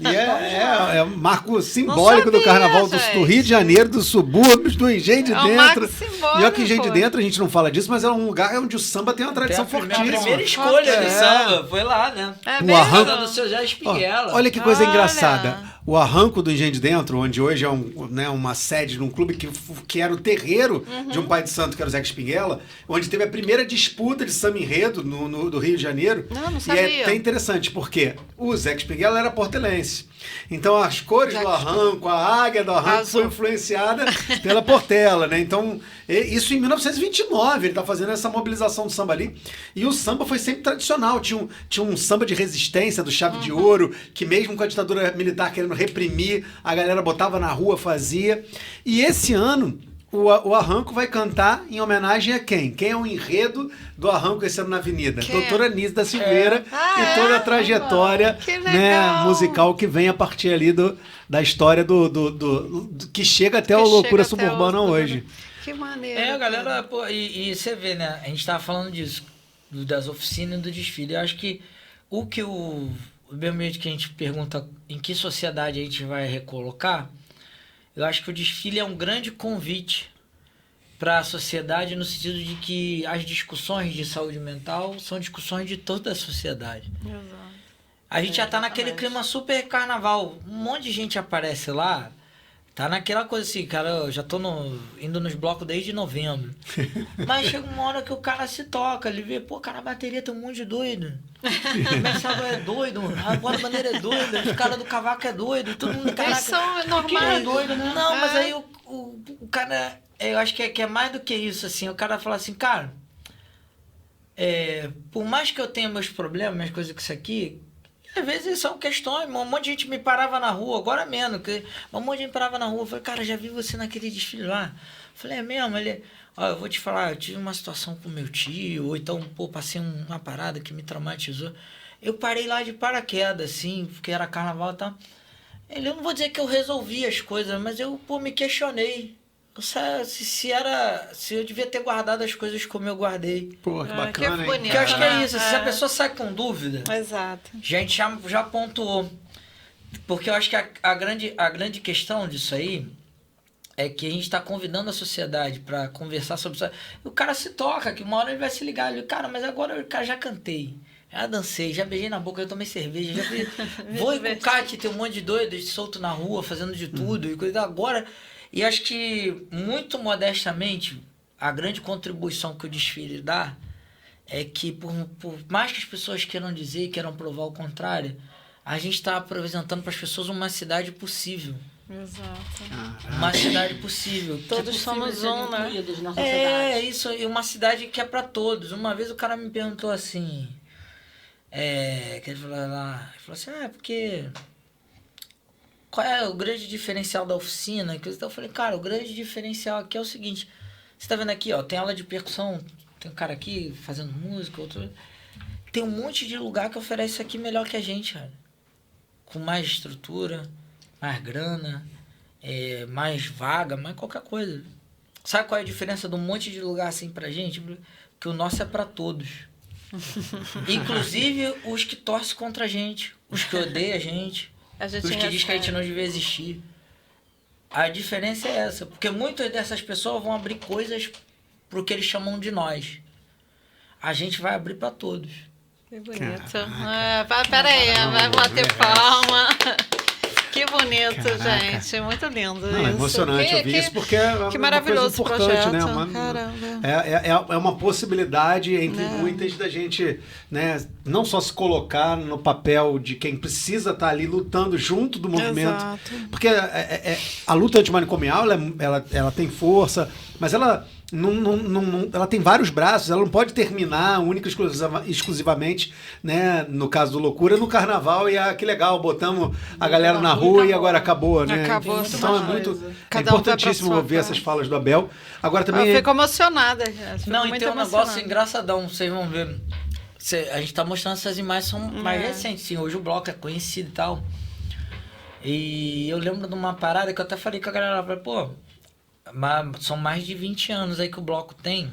E é um marco simbólico do carnaval do Rio de Janeiro, dos subúrbios, do Engenho de É um Dentro. marco simbólico, E olha que Engenho de pô. Dentro, a gente não fala disso, mas é um lugar onde o samba tem uma tradição fortíssima. A primeira escolha do É. samba foi lá, né? É O mesmo? arranco do seu Zé Espiguela. Olha que coisa Olha. engraçada. O arranco do Engenho de Dentro, onde hoje é uma sede de um clube que era o terreiro de um pai de santo, que era o Zé Espinguela, onde teve a primeira disputa de samba enredo do Rio de Janeiro. Não E sabia. é até interessante, porque o Zé Espinguela era portelense. Então as cores do arranco, a águia do arranco Azul. foi influenciada pela Portela, né? Então, isso em 1929, ele tá fazendo essa mobilização do samba ali. E o samba foi sempre tradicional. Tinha um samba de resistência do Chave de Ouro, que mesmo com a ditadura militar querendo reprimir, a galera botava na rua, fazia. E esse ano, o Arranco vai cantar em homenagem a quem? Quem é o enredo do Arranco esse ano na Avenida? Quem? Doutora Anísia da Silveira e toda a trajetória Que né, legal. musical que vem a partir ali da história do que chega até o Loucura Suburbana hoje. Que maneiro. É, galera, pô, e você vê, né? A gente tava falando disso, das oficinas e do desfile. Eu acho que o mesmo jeito que a gente pergunta em que sociedade a gente vai recolocar, eu acho que o desfile é um grande convite para a sociedade no sentido de que as discussões de saúde mental são discussões de toda a sociedade. Exato. A gente já tá naquele clima super carnaval. Um monte de gente aparece lá. Tá naquela coisa assim, cara, eu já tô indo nos blocos desde novembro. Mas chega uma hora que o cara se toca, ele vê, pô, cara, a bateria tem um monte de doido. O Mestre é doido, a bola bandeira é doida, os caras do cavaco é doido, todo mundo, caraca. Eles são que normais. é doido, né? Não, mas aí o cara, eu acho que é mais do que isso, assim, o cara fala assim, cara, por mais que eu tenha meus problemas, minhas coisas com isso aqui, às vezes são questões, um monte de gente me parava na rua, agora menos, que um monte de gente me parava na rua, eu falei, cara, já vi você naquele desfile lá. Eu falei, é mesmo? Ele, ó, eu vou te falar, eu tive uma situação com meu tio, ou então, pô, passei uma parada que me traumatizou. Eu parei lá de paraquedas, assim, porque era carnaval e tal. Ele, eu não vou dizer que eu resolvi as coisas, mas eu, pô, me questionei. Se eu devia ter guardado as coisas como eu guardei. Pô, que bacana, que hein? bonito. Porque eu acho que é isso, se a É. pessoa sai com dúvida, Exato. a gente já pontuou. Porque eu acho que a grande questão disso aí é que a gente está convidando a sociedade para conversar sobre isso. O cara se toca, que uma hora ele vai se ligar. Ele, cara, mas agora cara, já cantei, já dancei, já beijei na boca, já tomei cerveja, já vou com o Cat, tem um monte de doido solto na rua, fazendo de tudo. E coisa. Agora, e acho que, muito modestamente, a grande contribuição que o desfile dá é que, por mais que as pessoas queiram dizer, queiram provar o contrário, a gente está apresentando para as pessoas uma cidade possível. Exato. Uma cidade possível. Todos somos um, né? Incluídos na sociedade. É, isso, e uma cidade que é para todos. Uma vez o cara me perguntou assim, que ele falou assim, porque qual é o grande diferencial da oficina? Então eu falei, cara, o grande diferencial aqui é o seguinte, você tá vendo aqui, ó, tem aula de percussão, tem um cara aqui fazendo música, outro... Tem um monte de lugar que oferece isso aqui melhor que a gente, cara. Com mais estrutura, mais grana, mais vaga, mais qualquer coisa. Sabe qual é a diferença de um monte de lugar assim pra gente? Que o nosso é pra todos. Inclusive os que torcem contra a gente, os que odeiam a gente, os que dizem que a gente não devia existir. A diferença é essa, porque muitas dessas pessoas vão abrir coisas pro que eles chamam de nós. A gente vai abrir pra todos. Que bonito. Peraí, vai bater palma. Que bonito, gente. Muito lindo Não, isso. é emocionante ouvir isso, porque é que uma maravilhoso coisa importante, projeto. né? Caramba. É uma possibilidade entre muitas da gente, né, não só se colocar no papel de quem precisa estar ali lutando junto do movimento. Exato. Porque a luta antimanicomial, ela tem força, mas ela ela tem vários braços, ela não pode terminar única e exclusivamente, né, no caso do Loucura, no carnaval, e que legal, botamos a galera na rua e agora acabou, né? Acabou, Então é importantíssimo ouvir essas falas do Abel. Agora também Eu fico emocionada, gente. Não, Fico e tem um muito negócio emocionada. engraçadão, vocês vão ver. A gente tá mostrando essas imagens, são mais recentes, sim. Hoje o bloco é conhecido e tal. E eu lembro de uma parada que eu até falei com a galera, eu falei, pô, são mais de 20 anos aí que o bloco tem.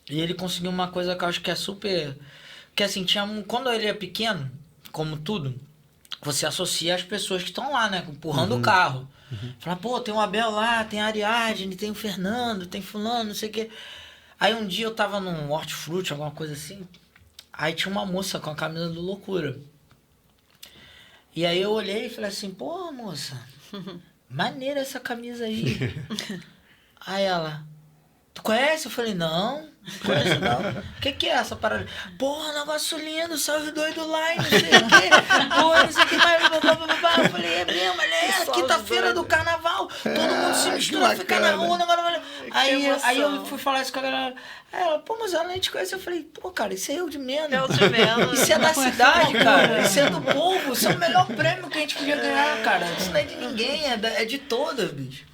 E ele conseguiu uma coisa que eu acho que é super... Que assim, quando ele é pequeno, como tudo, você associa as pessoas que estão lá, né? Empurrando o carro. Fala, pô, tem o Abel lá, tem a Ariadne, tem o Fernando, tem fulano, não sei o quê. Aí um dia eu tava num hortifruti, alguma coisa assim. Aí tinha uma moça com a camisa do Loucura. E aí eu olhei e falei assim, pô, moça, maneira essa camisa aí. Aí ela, tu conhece? Eu falei, não conheço não. O que é essa parada? Porra, negócio lindo, salve doido lá e não sei o quê. Porra, não sei o que mais. Eu falei, é mesmo, quinta-feira do carnaval. Todo mundo se mistura, fica na rua. Aí eu fui falar isso com a galera. Aí ela, pô, mas ela nem te conhece. Eu falei, pô, cara, isso é eu de menos. Eu de menos. Isso é da cidade, cara. Isso é do povo. Isso é o melhor prêmio que a gente podia ganhar, cara. Isso não é de ninguém, é de todas, bicho.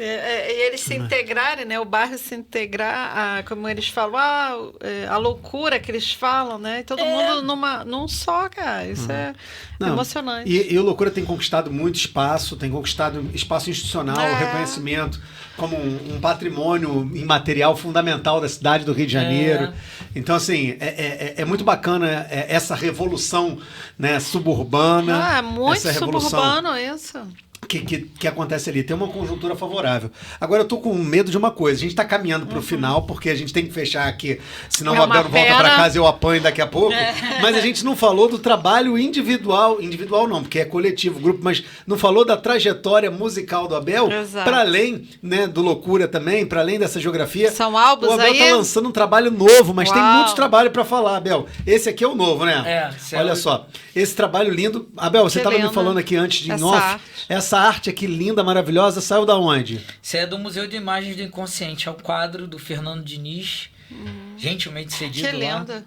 E eles se integrarem, né? O bairro se integrar, como eles falam, a loucura que eles falam, né? E todo mundo num só, cara. Isso é emocionante. E o Loucura tem conquistado muito espaço, tem conquistado espaço institucional, reconhecimento como um patrimônio imaterial fundamental da cidade do Rio de Janeiro. Então, assim, é muito bacana essa revolução, né, suburbana. Muito essa revolução suburbano isso. Que acontece ali. Tem uma conjuntura favorável. Agora eu tô com medo de uma coisa. A gente tá caminhando pro final, porque a gente tem que fechar aqui, senão o Abel não volta pra casa e eu apanho daqui a pouco. Mas a gente não falou do trabalho individual. Individual não, porque é coletivo, grupo, mas não falou da trajetória musical do Abel, para além, né, do Loucura também, para além dessa geografia. São álbuns aí. O Abel tá lançando um trabalho novo, mas tem muito trabalho para falar, Abel. Esse aqui é o novo, né? Olha só. Esse trabalho lindo. Abel, você tava me falando aqui antes de essa arte aqui linda, maravilhosa, saiu da onde? Isso é do Museu de Imagens do Inconsciente. É o quadro do Fernando Diniz, gentilmente cedido lá. Que lindo.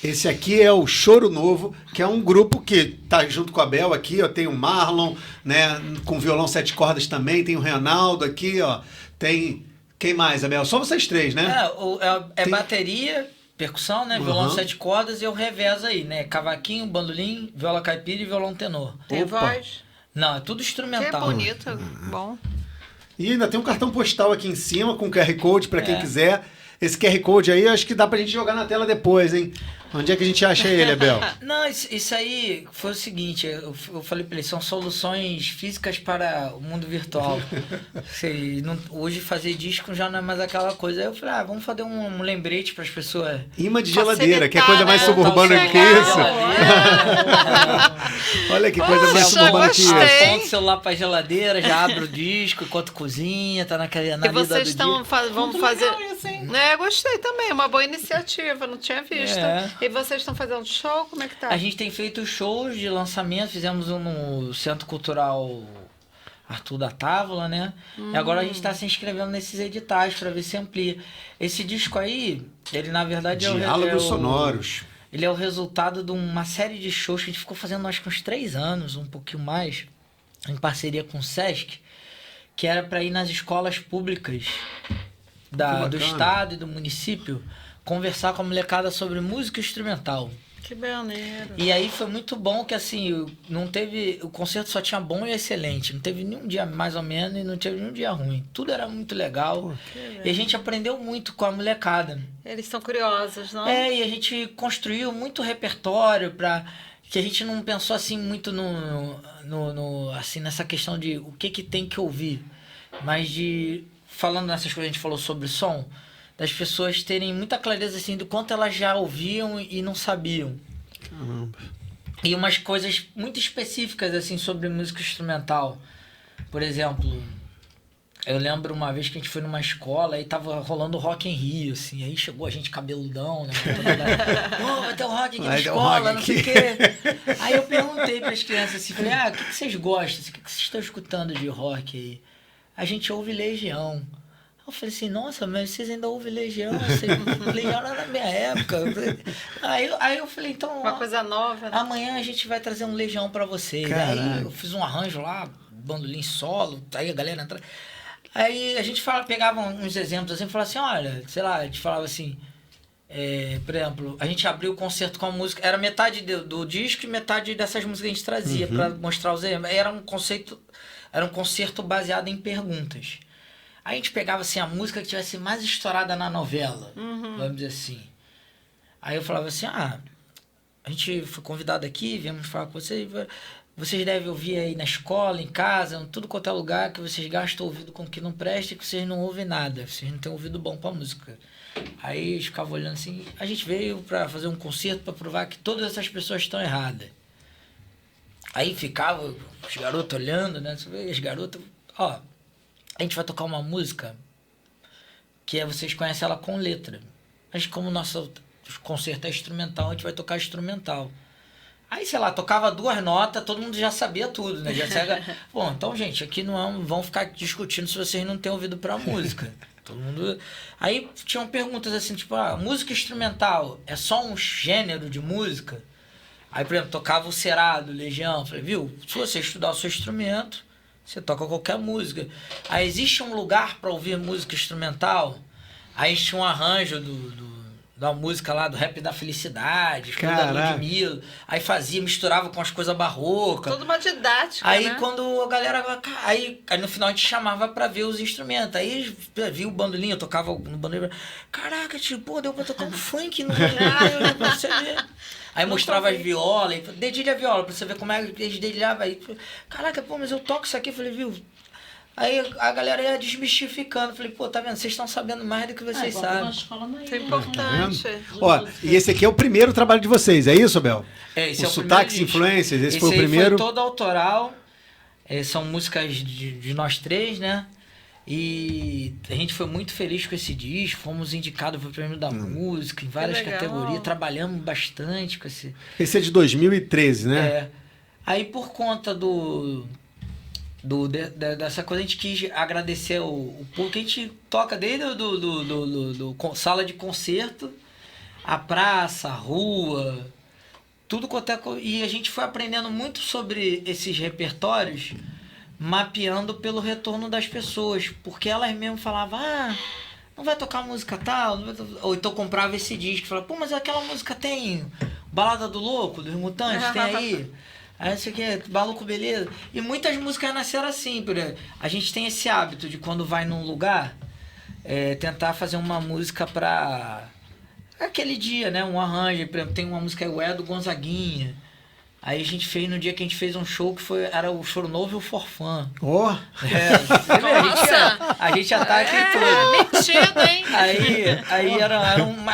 Esse aqui é o Choro Novo, que é um grupo que tá junto com a Bel aqui, ó. Tem o Marlon, né, com violão 7 cordas também, tem o Reinaldo aqui, ó. Tem... Quem mais, Abel? Só vocês três, né? Tem... bateria, percussão, né? Violão 7 cordas e eu revezo aí, né? Cavaquinho, bandolim, viola caipira e violão tenor. Tem voz? Não, é tudo instrumental. Que bonito, bom. E ainda tem um cartão postal aqui em cima com QR Code para quem quiser. Esse QR Code aí, eu acho que dá pra gente jogar na tela depois, hein? Onde é que a gente acha ele, Abel? Não, isso aí foi o seguinte, eu falei pra ele, são soluções físicas para o mundo virtual. Hoje fazer disco já não é mais aquela coisa. Aí eu falei, vamos fazer um lembrete para as pessoas. Imã de geladeira, que é coisa mais suburbana que isso. Olha que coisa mais suburbana que isso. Aponta o celular pra geladeira, já abre o disco enquanto cozinha, tá na e vocês vão fazer... gostei também, uma boa iniciativa, não tinha visto. E vocês estão fazendo show? Como é que tá? A gente tem feito shows de lançamento, fizemos um no Centro Cultural Arthur da Távola, né? E agora a gente está se inscrevendo nesses editais para ver se amplia. Esse disco aí, ele na verdade Diálogos sonoros. Ele é o resultado de uma série de shows que a gente ficou fazendo acho que uns 3 anos, um pouquinho mais, em parceria com o Sesc, que era para ir nas escolas públicas do estado e do município conversar com a molecada sobre música instrumental. Que maneiro. E aí foi muito bom que assim, o concerto só tinha bom e excelente, não teve nenhum dia mais ou menos e não teve nenhum dia ruim. Tudo era muito legal. E a gente aprendeu muito com a molecada. Eles são curiosos, não? E a gente construiu muito repertório que a gente não pensou assim muito assim, nessa questão de o que tem que ouvir, mas falando nessas coisas, a gente falou sobre som, das pessoas terem muita clareza assim do quanto elas já ouviam e não sabiam. Caramba. E umas coisas muito específicas assim sobre música instrumental. Por exemplo, eu lembro uma vez que a gente foi numa escola e tava rolando Rock em Rio, assim, aí chegou a gente cabeludão, né? Vai ter o rock aqui na escola, não sei o quê. Aí eu perguntei para as crianças assim, falei, o que vocês gostam? O que vocês estão escutando de rock aí? A gente ouve Legião. Eu falei assim, nossa, mas vocês ainda ouvem Legião? Legião era na minha época. Aí eu falei, então... Uma coisa nova, né? Amanhã a gente vai trazer um Legião pra vocês. Caraca. Aí eu fiz um arranjo lá, bandolim solo, aí a galera entra... Aí a gente pegava uns exemplos assim, falava assim, olha, sei lá, a gente falava assim... por exemplo, a gente abriu o concerto com a música... Era metade do disco e metade dessas músicas que a gente trazia pra mostrar os exemplos. Era um concerto baseado em perguntas. Aí a gente pegava assim, a música que tivesse mais estourada na novela, vamos dizer assim. Aí eu falava assim, a gente foi convidado aqui, viemos falar com vocês, vocês devem ouvir aí na escola, em casa, em tudo quanto é lugar, que vocês gastam o ouvido com o que não presta e que vocês não ouvem nada, vocês não têm ouvido bom pra música. Aí eles ficavam olhando assim, a gente veio pra fazer um concerto pra provar que todas essas pessoas estão erradas. Aí ficava os garotos olhando, né, as garotas, a gente vai tocar uma música que vocês conhecem ela com letra. Mas como o nosso concerto é instrumental, a gente vai tocar instrumental. Aí, sei lá, tocava 2 notas, todo mundo já sabia tudo, né? Bom, então, gente, aqui não vão ficar discutindo se vocês não têm ouvido pra música. Todo mundo... Aí tinham perguntas assim, tipo, música instrumental é só um gênero de música? Aí, por exemplo, tocava o cerado, Legião. Falei, viu, se você estudar o seu instrumento... Você toca qualquer música. Aí existe um lugar para ouvir música instrumental. Aí tinha um arranjo da música lá, do Rap da Felicidade, da Ludmilla. Aí misturava com as coisas barrocas. Tudo uma didática, aí né? Quando a galera... Aí no final a gente chamava pra ver os instrumentos. Aí via o bandolim, eu tocava no bandolim. Caraca, tipo, pô, deu pra tocar um funk no bandolim, pra você ver. Aí mostrava as violas, dedilha a viola, pra você ver como é que eles dedilhavam. Aí, caraca, pô, mas eu toco isso aqui. Eu falei, viu... Aí a galera ia desmistificando. Falei, pô, tá vendo? Vocês estão sabendo mais do que vocês sabem. Isso é importante. Ó, e esse aqui é o primeiro trabalho de vocês, é isso, Abel? Esse o é o Sotaques primeiro disco. Influências, esse foi o aí primeiro? Foi todo autoral. São músicas de nós três, né? E a gente foi muito feliz com esse disco. Fomos indicados para o Prêmio da Música em várias categorias. Trabalhamos bastante com esse... Esse é de 2013, né? Aí por conta dessa coisa, a gente quis agradecer o público. A gente toca desde sala de concerto, a praça, a rua, tudo quanto é... E a gente foi aprendendo muito sobre esses repertórios, mapeando pelo retorno das pessoas, porque elas mesmo falavam, não vai tocar música tal, ou então comprava esse disco, falava, pô, mas aquela música tem Balada do Louco, dos Mutantes, tem aí... Aí isso aqui é Maluco Beleza. E muitas músicas nasceram assim, a gente tem esse hábito de quando vai num lugar, tentar fazer uma música pra aquele dia, né? Um arranjo. Por exemplo, tem uma música do Gonzaguinha. Aí a gente fez, no dia que a gente fez um show que era o Choro Novo e o Forfã. Ó! A gente já tá aqui tudo. Metido, hein?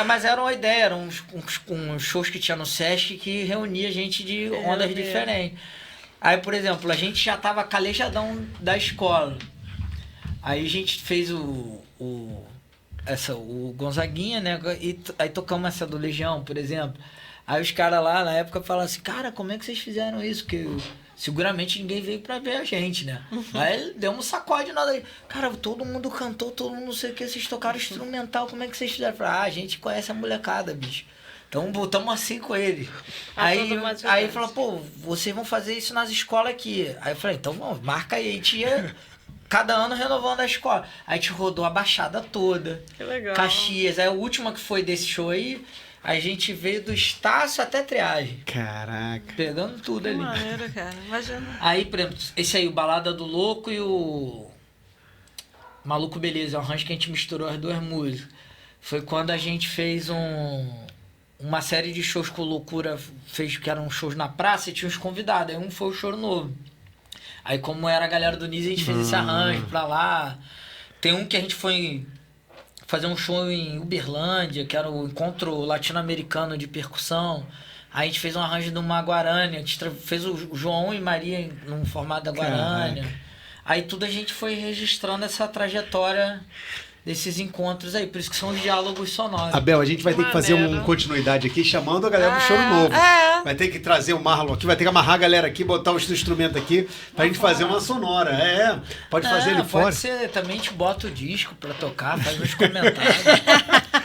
Mas era uma ideia, eram uns shows que tinha no Sesc que reunia gente de ondas diferentes. Aí, por exemplo, a gente já tava calejadão da escola. Aí a gente fez o Gonzaguinha, né? E aí tocamos essa do Legião, por exemplo. Aí os caras lá, na época, falaram assim, cara, como é que vocês fizeram isso? Porque seguramente ninguém veio pra ver a gente, né? Aí deu um sacode nada aí. Cara, todo mundo cantou, todo mundo não sei o que, vocês tocaram instrumental, como é que vocês fizeram? Eu falei, a gente conhece a molecada, bicho. Então voltamos assim com ele. Aí falou, pô, vocês vão fazer isso nas escolas aqui. Aí eu falei, então vamos, marca aí. A gente ia cada ano renovando a escola. Aí a gente rodou a Baixada toda. Que legal. Caxias. Aí a última que foi desse show aí, a gente veio do Estácio até Triagem. Caraca. Pegando tudo ali. Que maneiro, cara. Imagina. Aí, por exemplo, esse aí, o Balada do Louco e o Maluco Beleza, é um arranjo que a gente misturou as duas músicas. Foi quando a gente fez uma série de shows que o Loucura fez, que eram shows na praça e tinha uns convidados. Aí um foi o Choro Novo. Aí, como era a galera do Niz, a gente fez esse arranjo pra lá. Tem um que a gente foi fazer um show em Uberlândia, que era o encontro latino-americano de percussão. Aí a gente fez um arranjo de uma Guarânia, a gente fez o João e Maria num formato da Guarânia. Aí tudo a gente foi registrando essa trajetória desses encontros aí, por isso que são os diálogos sonoros. Abel, a gente vai ter que fazer uma continuidade aqui, chamando a galera do Choro Novo. Vai ter que trazer o Marlon aqui, vai ter que amarrar a galera aqui, botar os instrumentos aqui, pra gente fazer uma sonora. Pode fazer ele fora. Pode ser, também te bota o disco pra tocar, faz uns comentários.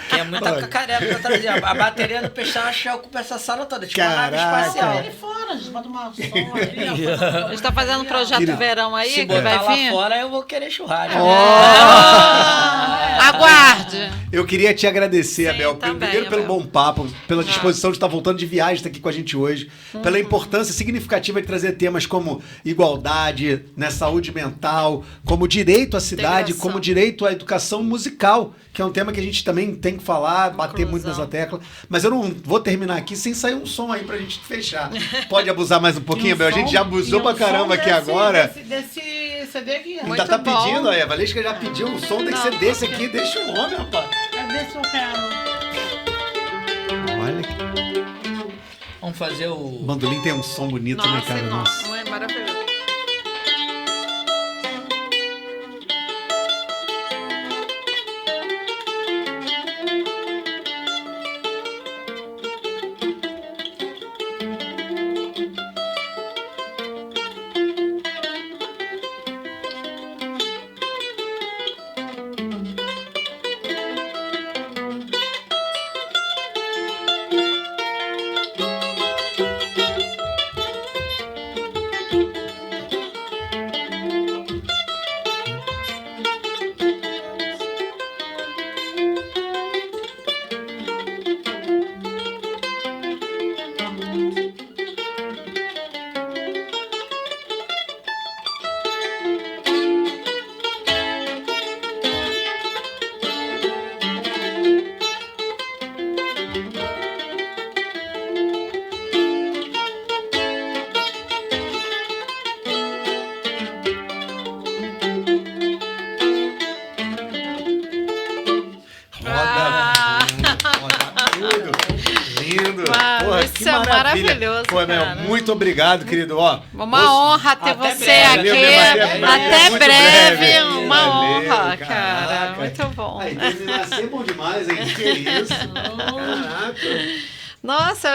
Que é muita cacareca pra trazer. A bateria do Peixão acho que ocupa essa sala toda, tipo uma nave espacial. Ele fora, a gente bota uma som aqui. A gente tá fazendo um projeto verão aí, Se que botar vai lá vir. fora, eu vou querer churrasco. Aguarde. Eu queria te agradecer, Abel, também, primeiro pelo Abel. bom papo, pela disposição de estar voltando de viagem, estar aqui com a gente hoje, pela importância significativa de trazer temas como igualdade, né, saúde mental, como direito à cidade, Integração. como direito à educação musical, que é um tema que a gente também tem que falar, bater muito Inclusão. nessa tecla. Mas eu não vou terminar aqui sem sair um som aí pra gente fechar. Pode abusar mais um pouquinho, Abel? A gente já abusou pra caramba aqui agora. Desse CD aqui. Ainda tá bom. pedindo, a Valesca já pediu um som, tem que ser desse aqui, deixa o homem, rapaz. Cadê seu piano? Olha que... Vamos fazer o... O bandolim tem um som bonito, né, cara? Nossa, é maravilhoso. Maravilha. maravilhoso, Pô, cara. muito obrigado, querido. Ó, Uma honra ter Até você breve. aqui. Valeu, Até muito breve. Uma Valeu, honra, caraca. cara. Muito bom. Aí, nascer é bom demais, hein? Que isso? Caraca. Nossa,